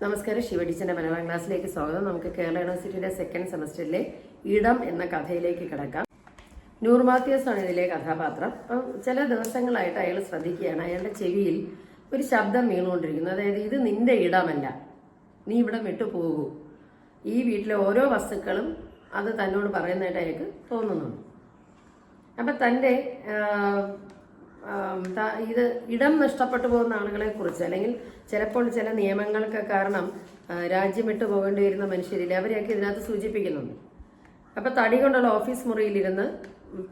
നമസ്കാരം. ശിവടിച്ചന്റെ മലയാളം ക്ലാസ്സിലേക്ക് സ്വാഗതം. നമുക്ക് കേരള യൂണിവേഴ്സിറ്റിയുടെ സെക്കൻഡ് സെമസ്റ്ററിലെ ഇടം എന്ന കഥയിലേക്ക് കിടക്കാം. നൂർ മാത്യൂസ് ആണ് ഇതിലെ കഥാപാത്രം. അപ്പം ചില ദിവസങ്ങളായിട്ട് അയാൾ ശ്രദ്ധിക്കുകയാണ്, അയാളുടെ ചെവിയിൽ ഒരു ശബ്ദം വീണുകൊണ്ടിരിക്കുന്നു. അതായത് ഇത് നിന്റെ ഇടമല്ല, നീ ഇവിടെ വിട്ടുപോകൂ. ഈ വീട്ടിലെ ഓരോ വസ്തുക്കളും അത് തന്നോട് പറയുന്നതായിട്ട് അയാൾക്ക് തോന്നുന്നുണ്ട്. അപ്പം തൻ്റെ ഇത് ഇടം നഷ്ടപ്പെട്ടു പോകുന്ന ആളുകളെ കുറിച്ച്, അല്ലെങ്കിൽ ചിലപ്പോൾ ചില നിയമങ്ങൾക്ക് കാരണം രാജ്യം വിട്ടു പോകേണ്ടി വരുന്ന മനുഷ്യരിൽ അവരെയൊക്കെ ഇതിനകത്ത് സൂചിപ്പിക്കുന്നുണ്ട്. അപ്പം തടി കൊണ്ടുള്ള ഓഫീസ് മുറിയിലിരുന്ന്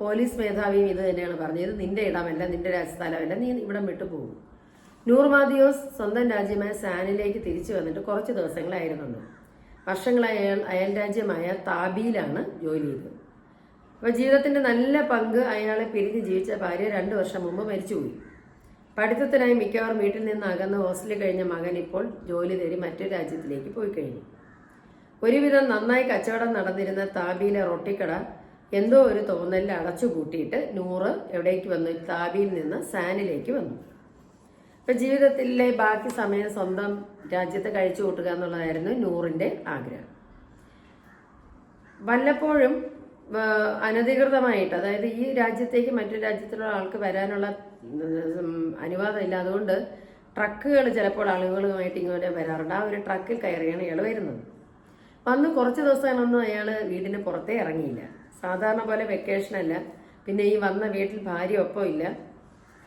പോലീസ് മേധാവിയും ഇത് തന്നെയാണ് പറഞ്ഞത്, നിന്റെ ഇടമല്ല, നിന്റെ രാജ്യസ്ഥലമല്ല, നീ ഇവിടം വിട്ടു പോകും. നൂർ മാത്യൂസ് സ്വന്തം രാജ്യമായ സാനിലേക്ക് തിരിച്ചു വന്നിട്ട് കുറച്ച് ദിവസങ്ങളായിരുന്നുണ്ട്. വർഷങ്ങളായി അയൽ രാജ്യമായ താബിയിലാണ് ജോലി ചെയ്തത്. അപ്പോൾ ജീവിതത്തിന്റെ നല്ല പങ്ക് അയാളെ പിരിഞ്ഞ് ജീവിച്ച ഭാര്യ 2 വർഷം മുമ്പ് മരിച്ചുപോയി. പഠിത്തത്തിനായി മിക്കവാറും വീട്ടിൽ നിന്ന് അകന്ന് ഹോസ്റ്റലിൽ കഴിഞ്ഞ മകൻ ഇപ്പോൾ ജോലി തേടി മറ്റൊരു രാജ്യത്തിലേക്ക് പോയി കഴിഞ്ഞു. ഒരുവിധം നന്നായി കച്ചവടം നടന്നിരുന്ന താബിയിലെ റൊട്ടിക്കട എന്തോ ഒരു തോന്നലിൽ അടച്ചു കൂട്ടിയിട്ട് നൂറ് എവിടേക്ക് വന്നു? താബിയിൽ നിന്ന് സാനിലേക്ക് വന്നു. ഇപ്പം ജീവിതത്തിലെ ബാക്കി സമയം സ്വന്തം രാജ്യത്ത് കഴിച്ചു കൂട്ടുക എന്നുള്ളതായിരുന്നു നൂറിന്റെ ആഗ്രഹം. വല്ലപ്പോഴും അനധികൃതമായിട്ട്, അതായത് ഈ രാജ്യത്തേക്ക് മറ്റൊരു രാജ്യത്തിലുള്ള ആൾക്ക് വരാനുള്ള അനുവാദമില്ല. അതുകൊണ്ട് ട്രക്കുകൾ ചിലപ്പോൾ ആളുകളുമായിട്ട് ഇങ്ങോട്ട് വരാറുണ്ട്. ആ ഒരു ട്രക്കിൽ കയറിയാണ് ഇയാൾ വരുന്നത്. വന്ന് കുറച്ച് ദിവസങ്ങളൊന്നും അയാൾ വീടിന് പുറത്തേ ഇറങ്ങിയില്ല. സാധാരണ പോലെ വെക്കേഷനല്ല. പിന്നെ ഈ വന്ന വീട്ടിൽ ഭാര്യ ഒപ്പം ഇല്ല.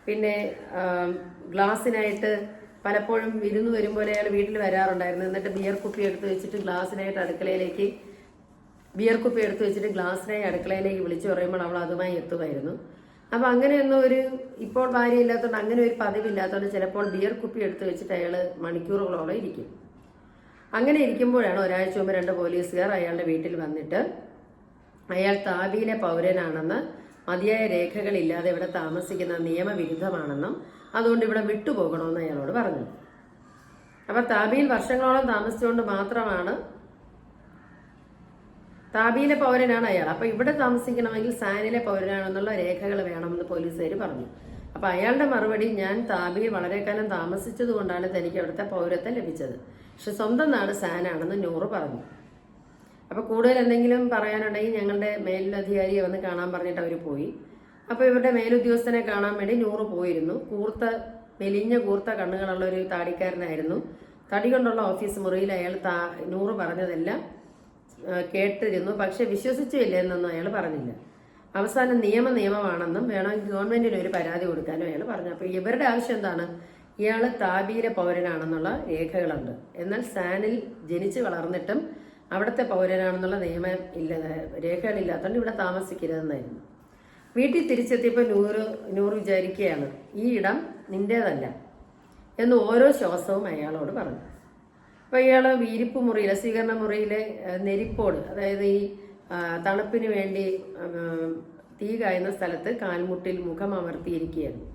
പിന്നെ ഗ്ലാസ്സിനായിട്ട് പലപ്പോഴും വിരുന്ന് വരുമ്പോൾ അയാൾ വീട്ടിൽ വരാറുണ്ടായിരുന്നു. എന്നിട്ട് ബിയർ കുപ്പി എടുത്ത് വെച്ചിട്ട് ഗ്ലാസ്സിനായിട്ട് അടുക്കളയിലേക്ക് വിളിച്ചു പറയുമ്പോൾ അവൾ അതുമായി എത്തുമായിരുന്നു. അപ്പം അങ്ങനെയൊന്നും ഇപ്പോൾ ഭാര്യ ഇല്ലാത്തതുകൊണ്ട് അങ്ങനെ ഒരു പതിവില്ലാത്തതുകൊണ്ട് ചിലപ്പോൾ ബിയർ കുപ്പി എടുത്ത് വെച്ചിട്ട് അയാൾ മണിക്കൂറുകളോളം ഇരിക്കും. അങ്ങനെ ഇരിക്കുമ്പോഴാണ് ഒരാഴ്ച മുമ്പ് 2 പോലീസുകാർ അയാളുടെ വീട്ടിൽ വന്നിട്ട് അയാൾ താബിയിലെ പൗരനാണെന്ന്, മതിയായ രേഖകളില്ലാതെ ഇവിടെ താമസിക്കുന്ന നിയമവിരുദ്ധമാണെന്നും അതുകൊണ്ട് ഇവിടെ വിട്ടുപോകണമെന്ന് അയാളോട് പറഞ്ഞു. അപ്പം താബിയിൽ വർഷങ്ങളോളം താമസിച്ചുകൊണ്ട് മാത്രമാണ്, താബിയിലെ പൗരനാണ് അയാൾ, അപ്പൊ ഇവിടെ താമസിക്കണമെങ്കിൽ സാനിലെ പൗരനാണെന്നുള്ള രേഖകൾ വേണമെന്ന് പോലീസുകാർ പറഞ്ഞു. അപ്പൊ അയാളുടെ മറുപടി, ഞാൻ താബിയിൽ വളരെ കാലം താമസിച്ചത് കൊണ്ടാണ് തനിക്ക് അവിടുത്തെ പൗരത്വം ലഭിച്ചത്, പക്ഷെ സ്വന്തം നാട് സാനാണെന്ന് നൂറ് പറഞ്ഞു. അപ്പൊ കൂടുതൽ എന്തെങ്കിലും പറയാനുണ്ടെങ്കിൽ ഞങ്ങളുടെ മേലധികാരിയെ വന്ന് കാണാൻ പറഞ്ഞിട്ട് അവർ പോയി. അപ്പൊ ഇവരുടെ മേലുദ്യോഗസ്ഥനെ കാണാൻ വേണ്ടി നൂറ് പോയിരുന്നു. മെലിഞ്ഞ കൂർത്ത കണ്ണുകളുള്ള ഒരു താടിക്കാരനായിരുന്നു. തടി കൊണ്ടുള്ള ഓഫീസ് മുറിയിൽ അയാൾ നൂറ് പറഞ്ഞതെല്ലാം കേട്ടിരുന്നു, പക്ഷെ വിശ്വസിച്ചില്ല എന്നൊന്നും അയാൾ പറഞ്ഞില്ല. അവസാനം നിയമമാണെന്നും വേണമെങ്കിൽ ഗവൺമെന്റിന് ഒരു പരാതി കൊടുക്കാനും അയാൾ പറഞ്ഞു. അപ്പൊ ഇവരുടെ ആവശ്യം എന്താണ്? ഇയാൾ താബിയിലെ പൗരനാണെന്നുള്ള രേഖകളുണ്ട്, എന്നാൽ സാനിൽ ജനിച്ചു വളർന്നിട്ടും അവിടുത്തെ പൗരനാണെന്നുള്ള രേഖകളില്ലാത്തതുകൊണ്ട് ഇവിടെ താമസിക്കരുതെന്നായിരുന്നു. വീട്ടിൽ തിരിച്ചെത്തിയപ്പോൾ നൂറ് വിചാരിക്കുകയാണ്, ഈ ഇടം നിന്റേതല്ല എന്ന് ഓരോ ശ്വാസവും അയാളോട് പറഞ്ഞു. അപ്പോൾ ഇയാൾ വിരിപ്പ് മുറിയിലെ, സ്വീകരണ മുറിയിലെ നെരിപ്പോട്, അതായത് ഈ തണുപ്പിന് വേണ്ടി തീ കായുന്ന സ്ഥലത്ത് കാൽമുട്ടിൽ മുഖം അമർത്തിയിരിക്കുകയായിരുന്നു.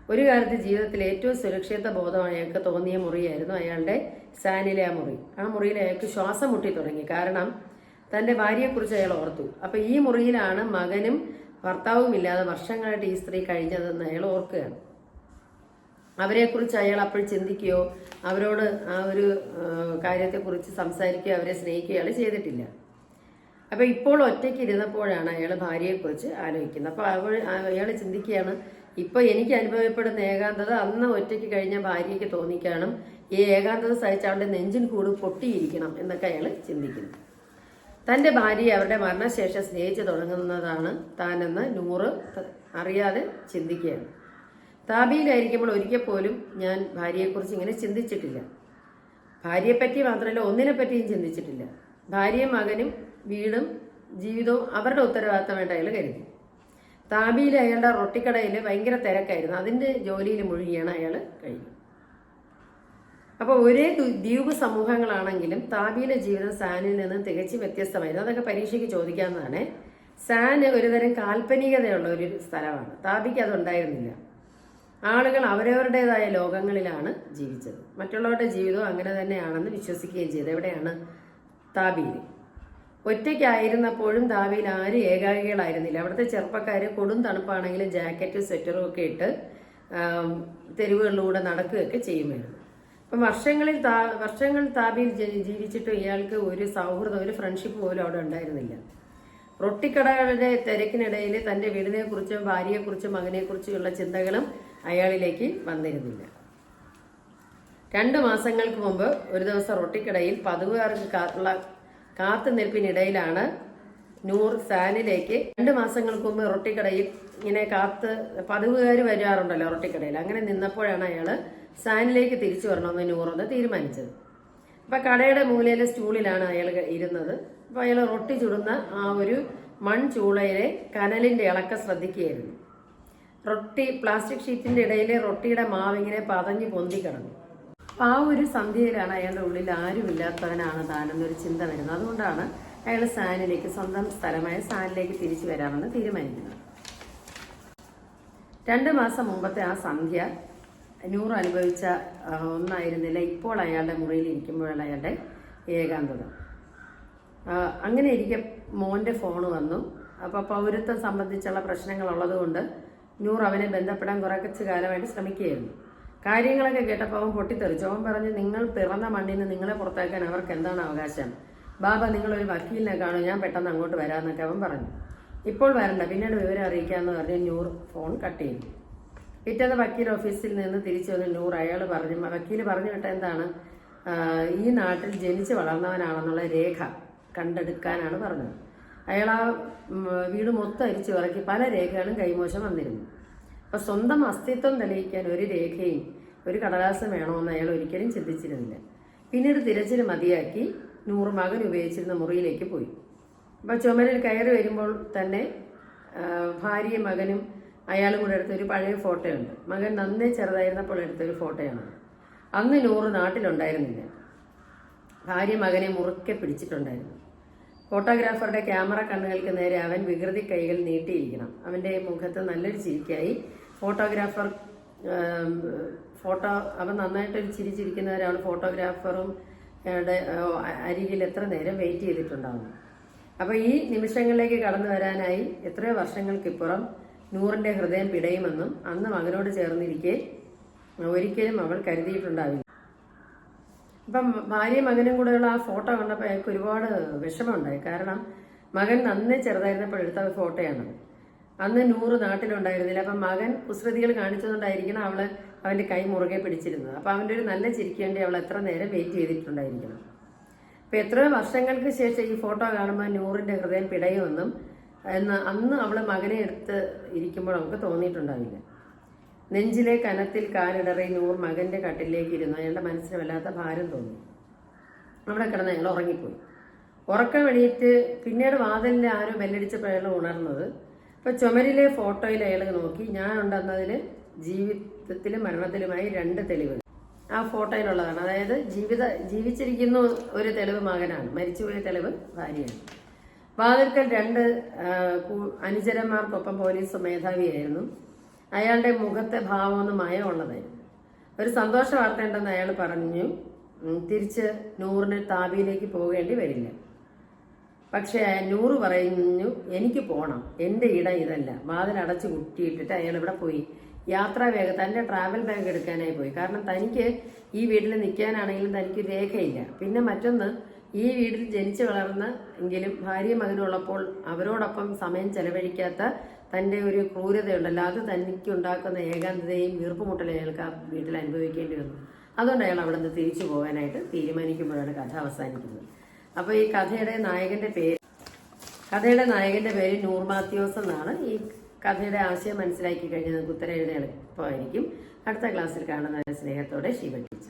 ഒരു കാലത്ത് ജീവിതത്തിൽ ഏറ്റവും സുരക്ഷിത ബോധം അയാൾക്ക് തോന്നിയ മുറിയായിരുന്നു അയാളുടെ സാനിലെ ആ മുറി. ആ മുറിയിൽ അയാൾക്ക് ശ്വാസം മുട്ടി തുടങ്ങി. കാരണം തൻ്റെ ഭാര്യയെക്കുറിച്ച് അയാൾ ഓർത്തു. അപ്പം ഈ മുറിയിലാണ് മകനും ഭർത്താവും ഇല്ലാതെ വർഷങ്ങളായിട്ട് ഈ സ്ത്രീ കഴിഞ്ഞതെന്ന് അയാൾ ഓർക്കുകയാണ്. അവരെക്കുറിച്ച് അയാൾ അപ്പോൾ ചിന്തിക്കുകയോ അവരോട് ആ ഒരു കാര്യത്തെക്കുറിച്ച് സംസാരിക്കുകയോ അവരെ സ്നേഹിക്കുകയോ അയാൾ ചെയ്തിട്ടില്ല. അപ്പം ഇപ്പോൾ ഒറ്റയ്ക്ക് ഇരുന്നപ്പോഴാണ് അയാൾ ഭാര്യയെക്കുറിച്ച് ആലോചിക്കുന്നത്. അപ്പോൾ അയാൾ ചിന്തിക്കുകയാണ്, ഇപ്പോൾ എനിക്ക് അനുഭവപ്പെടുന്ന ഏകാന്തത അന്ന് ഒറ്റയ്ക്ക് കഴിഞ്ഞ ഭാര്യയ്ക്ക് തോന്നിക്കാണും. ഈ ഏകാന്തത സഹിച്ച് അവളുടെ നെഞ്ചിൻ കൂട് പൊട്ടിയിരിക്കണം എന്നൊക്കെ അയാൾ ചിന്തിക്കുന്നു. തൻ്റെ ഭാര്യയെ അവരുടെ മരണശേഷം സ്നേഹിച്ചു തുടങ്ങുന്നതാണ് താനെന്ന് നൂറ് അറിയാതെ ചിന്തിക്കുകയാണ്. താബിയിലായിരിക്കുമ്പോൾ ഒരിക്കൽ പോലും ഞാൻ ഭാര്യയെക്കുറിച്ച് ഇങ്ങനെ ചിന്തിച്ചിട്ടില്ല. ഭാര്യയെപ്പറ്റി മാത്രമല്ല, ഒന്നിനെപ്പറ്റിയും ചിന്തിച്ചിട്ടില്ല. ഭാര്യയും മകനും വീടും ജീവിതവും അവരുടെ ഉത്തരവാദിത്തമായിട്ട് അയാൾ കരുതി. താബിയിൽ അയാളുടെ റൊട്ടിക്കടയിൽ ഭയങ്കര തിരക്കായിരുന്നു. അതിൻ്റെ ജോലിയിൽ മുഴുകിയാണ് അയാൾ കഴിഞ്ഞു. അപ്പോൾ ഒരേ ദ്വീപ് സമൂഹങ്ങളാണെങ്കിലും താബിയിലെ ജീവിതം സാനിൽ നിന്ന് തികച്ചും വ്യത്യസ്തമായിരുന്നു. അതൊക്കെ പരീക്ഷയ്ക്ക് ചോദിക്കാവുന്നതാണ്. സാന് ഒരുതരം കാൽപ്പനികതയുള്ള ഒരു സ്ഥലമാണ്. താബിക്ക് അതുണ്ടായിരുന്നില്ല. ആളുകൾ അവരവരുടേതായ ലോകങ്ങളിലാണ് ജീവിച്ചത്. മറ്റുള്ളവരുടെ ജീവിതവും അങ്ങനെ തന്നെയാണെന്ന് വിശ്വസിക്കുകയും ചെയ്തു. എവിടെയാണ്? താബിയിൽ. ഒറ്റയ്ക്കായിരുന്നപ്പോഴും താബിയിൽ ആരും ഏകാഗികളായിരുന്നില്ല. അവിടുത്തെ ചെറുപ്പക്കാർ കൊടും തണുപ്പാണെങ്കിലും ജാക്കറ്റും സ്വെറ്ററും ഒക്കെ ഇട്ട് തെരുവുകളിലൂടെ നടക്കുകയൊക്കെ ചെയ്യുമായിരുന്നു. അപ്പം വർഷങ്ങൾ താപിയിൽ ജീവിച്ചിട്ടും ഇയാൾക്ക് ഒരു സൗഹൃദം, ഒരു ഫ്രണ്ട്ഷിപ്പ് പോലും അവിടെ ഉണ്ടായിരുന്നില്ല. റൊട്ടിക്കടകളുടെ തിരക്കിനിടയിൽ തൻ്റെ വീടിനെക്കുറിച്ചും ഭാര്യയെക്കുറിച്ചും മകനെക്കുറിച്ചുമുള്ള ചിന്തകളും അയാളിലേക്ക് വന്നിരുന്നില്ല. 2 മാസങ്ങൾക്ക് മുമ്പ് ഒരു ദിവസം റൊട്ടിക്കടയിൽ പതിവുകാർക്ക് കാത്തുനിൽപ്പിനിടയിലാണ് നൂർ സാനിലേക്ക് 2 മാസങ്ങൾക്ക് മുമ്പ് റൊട്ടിക്കടയിൽ ഇങ്ങനെ പതിവുകാർ വരാറുണ്ടല്ലോ റൊട്ടിക്കടയിൽ. അങ്ങനെ നിന്നപ്പോഴാണ് അയാൾ സാനിലേക്ക് തിരിച്ചു വരണമെന്ന് നൂറൊന്ന് തീരുമാനിച്ചത്. അപ്പം കടയുടെ മൂലയിലെ സ്റ്റൂളിലാണ് അയാൾ ഇരുന്നത്. അപ്പോൾ അയാൾ റൊട്ടി ചുടുന്ന ആ ഒരു മൺചൂളയിലെ കനലിൻ്റെ ഇളക്കം ശ്രദ്ധിക്കുകയായിരുന്നു. പ്ലാസ്റ്റിക് ഷീറ്റിൻ്റെ ഇടയിലെ റൊട്ടിയുടെ മാവിങ്ങനെ പതഞ്ഞ് പൊന്തി കിടന്നു. അപ്പം ആ ഒരു സന്ധ്യയിലാണ് അയാളുടെ ഉള്ളിൽ ആരുമില്ലാത്തവനാണ് താനെന്നൊരു ചിന്ത വരുന്നത്. അതുകൊണ്ടാണ് അയാൾ സ്വന്തം സ്ഥലമായ സാനിലേക്ക് തിരിച്ചു വരാമെന്ന് തീരുമാനിക്കുന്നത്. 2 മാസം മുമ്പത്തെ ആ സന്ധ്യ നൂർ അനുഭവിച്ച ഒന്നായിരുന്നില്ല ഇപ്പോൾ അയാളുടെ മുറിയിൽ ഇരിക്കുമ്പോഴുള്ള അയാളുടെ ഏകാന്തത. അങ്ങനെ ഇരിക്കെ മോൻ്റെ ഫോണ് വന്നു. അപ്പോൾ പൗരത്വം സംബന്ധിച്ചുള്ള പ്രശ്നങ്ങളുള്ളത് കൊണ്ട് നൂർ അവനെ ബന്ധപ്പെടാൻ കുറച്ച് കാലമായിട്ട് ശ്രമിക്കുകയായിരുന്നു. കാര്യങ്ങളൊക്കെ കേട്ടപ്പോൾ അവൻ പൊട്ടിത്തെറിച്ചു. അവൻ പറഞ്ഞു, നിങ്ങൾ പിറന്ന മണ്ണിന് നിങ്ങളെ പുറത്താക്കാൻ അവർക്ക് എന്താണ് അവകാശം? ബാബ, നിങ്ങളൊരു വക്കീലിനെ കാണും, ഞാൻ പെട്ടെന്ന് അങ്ങോട്ട് വരാമെന്നൊക്കെ അവൻ പറഞ്ഞു. ഇപ്പോൾ വരണ്ട, പിന്നീട് വിവരം അറിയിക്കാമെന്ന് പറഞ്ഞ് നൂർ ഫോൺ കട്ട് ചെയ്തു. പിറ്റേന്ന് വക്കീൽ ഓഫീസിൽ നിന്ന് തിരിച്ചു വന്ന് നൂർ വക്കീൽ പറഞ്ഞു വിട്ട എന്താണ്, ഈ നാട്ടിൽ ജനിച്ച് വളർന്നവനാണെന്നുള്ള രേഖ കണ്ടെടുക്കാനാണ് പറഞ്ഞത്. അയാൾ ആ വീട് മൊത്തം അരിച്ചു ഇറക്കി പല രേഖകളും കൈമോശം വന്നിരുന്നു. അപ്പോൾ സ്വന്തം അസ്തിത്വം തെളിയിക്കാൻ ഒരു രേഖയും ഒരു കടലാസം വേണമെന്ന് അയാൾ ഒരിക്കലും ചിന്തിച്ചിരുന്നില്ല. പിന്നീട് തിരച്ചിൽ മതിയാക്കി നൂർ മകൻ ഉപയോഗിച്ചിരുന്ന മുറിയിലേക്ക് പോയി. അപ്പോൾ ചുമരിൽ കയറി വരുമ്പോൾ തന്നെ ഭാര്യയും മകനും അയാളും കൂടെ എടുത്തൊരു പഴയ ഫോട്ടോയുണ്ട്. മകൻ നന്നേ ചെറുതായിരുന്നപ്പോൾ എടുത്തൊരു ഫോട്ടോയാണ്. അന്ന് നൂർ നാട്ടിലുണ്ടായിരുന്നില്ല. ഭാര്യ മകനെ മുറുക്കെ പിടിച്ചിട്ടുണ്ടായിരുന്നു. ഫോട്ടോഗ്രാഫറുടെ ക്യാമറ കണ്ണുകൾക്ക് നേരെ അവൻ വികൃതി കൈകൾ നീട്ടിയിരിക്കണം. അവൻ്റെ മുഖത്ത് നല്ലൊരു ചിരിക്കായി അവൻ നന്നായിട്ടൊരു ചിരിച്ചിരിക്കുന്നവരാണ് ഫോട്ടോഗ്രാഫറും അരികിൽ എത്ര നേരം വെയിറ്റ് ചെയ്തിട്ടുണ്ടാവും. അപ്പോൾ ഈ നിമിഷങ്ങളിലേക്ക് കടന്നു വരാനായി എത്രയോ വർഷങ്ങൾക്കിപ്പുറം നൂറിൻ്റെ ഹൃദയം പിടയുമെന്നും അന്ന് മകനോട് ചേർന്നിരിക്കെ ഒരിക്കലും അവൾ കരുതിയിട്ടുണ്ടാവില്ല. അപ്പം ഭാര്യയും മകനും കൂടെയുള്ള ആ ഫോട്ടോ കണ്ടപ്പോൾ അയാൾക്ക് ഒരുപാട് വിഷമമുണ്ടായി. കാരണം മകൻ നന്നേ ചെറുതായിരുന്നപ്പോൾ എടുത്ത ഫോട്ടോയാണ്. അന്ന് നൂറ് നാട്ടിലുണ്ടായിരുന്നില്ല. അപ്പം മകൻ കുസൃതികൾ കാണിച്ചതുകൊണ്ടായിരിക്കണം അവൻ്റെ കൈ മുറുകെ പിടിച്ചിരുന്നത്. അപ്പം അവൻ്റെ ഒരു നല്ല ചിരിക്ക് വേണ്ടി അവൾ എത്ര നേരം വെയിറ്റ് ചെയ്തിട്ടുണ്ടായിരിക്കണം. അപ്പം എത്രയോ വർഷങ്ങൾക്ക് ശേഷം ഈ ഫോട്ടോ കാണുമ്പോൾ നൂറിൻ്റെ ഹൃദയം പിടയുമെന്നും അന്ന് അവൾ മകനെ എടുത്ത് ഇരിക്കുമ്പോൾ നമുക്ക് തോന്നിയിട്ടുണ്ടാവില്ല. നെഞ്ചിലെ കനത്തിൽ കാലിടറി നൂർ മകൻ്റെ കട്ടിലേക്ക് ഇരുന്നു. അയാളുടെ മനസ്സിന് വല്ലാത്ത ഭാരം തോന്നി. അവിടെ കിടന്ന് അയാൾ ഉറങ്ങിപ്പോയി. ഉറക്കം എണീറ്റ് പിന്നീട് വാതിലിൽ ആരോ ബെല്ലടിച്ചപ്പോൾ അയാൾ ഉണർന്നത്. അപ്പോൾ ചുമരിലെ ഫോട്ടോയിൽ അയാൾ നോക്കി. ഞാൻ ഉണ്ടെന്നതിന് ജീവിതത്തിലും മരണത്തിലുമായി 2 തെളിവുകൾ ആ ഫോട്ടോയിലുള്ളതാണ്. അതായത് ജീവിച്ചിരിക്കുന്ന ഒരു തെളിവ് മകനാണ്, മരിച്ചുപോയ തെളിവ് ഭാര്യയാണ്. വാതിൽക്കൽ 2 അനുചരന്മാർക്കൊപ്പം പോലീസ് മേധാവിയായിരുന്നു. അയാളുടെ മുഖത്തെ ഭാവമൊന്നും മയമുള്ളതായിരുന്നു. ഒരു സന്തോഷ വാർത്ത ഉണ്ടെന്ന് അയാൾ പറഞ്ഞു. തിരിച്ച് നൂറിന് താബിയിലേക്ക് പോകേണ്ടി വരില്ല. പക്ഷേ നൂറ് പറഞ്ഞു, എനിക്ക് പോകണം, എൻ്റെ ഇടം ഇതല്ല. വാതിലടച്ച് കുറ്റിയിട്ടിട്ട് അയാൾ ഇവിടെ പോയി യാത്രാവേഗം തൻ്റെ ട്രാവൽ ബാഗ് എടുക്കാനായി പോയി. കാരണം തനിക്ക് ഈ വീട്ടിൽ നിൽക്കാനാണെങ്കിലും തനിക്ക് രേഖയില്ല. പിന്നെ മറ്റൊന്ന്, ഈ വീട്ടിൽ ജനിച്ചു വളർന്ന എങ്കിലും ഭാര്യയും മകനുള്ളപ്പോൾ അവരോടൊപ്പം സമയം ചെലവഴിക്കാത്ത തൻ്റെ ഒരു ക്രൂരതയുണ്ടല്ലോ, അത് തനിക്കുണ്ടാക്കുന്ന ഏകാന്തതയും വീർപ്പുമുട്ടലും അയാൾക്ക് ആ വീട്ടിൽ അനുഭവിക്കേണ്ടി വന്നു. അതുകൊണ്ട് അയാൾ അവിടെ നിന്ന് തിരിച്ചു പോകാനായിട്ട് തീരുമാനിക്കുമ്പോഴാണ് കഥ അവസാനിക്കുന്നത്. അപ്പോൾ ഈ കഥയുടെ നായകന്റെ പേര് നൂർ മാത്യൂസ് എന്നാണ്. ഈ കഥയുടെ ആശയം മനസ്സിലാക്കി കഴിഞ്ഞാൽ നമുക്ക് ഉത്തരം എഴുതാൻ എളുപ്പമായിരിക്കും. അടുത്ത ക്ലാസ്സിൽ കാണുന്ന സ്നേഹത്തോടെ ശിവ ടീച്ചർ.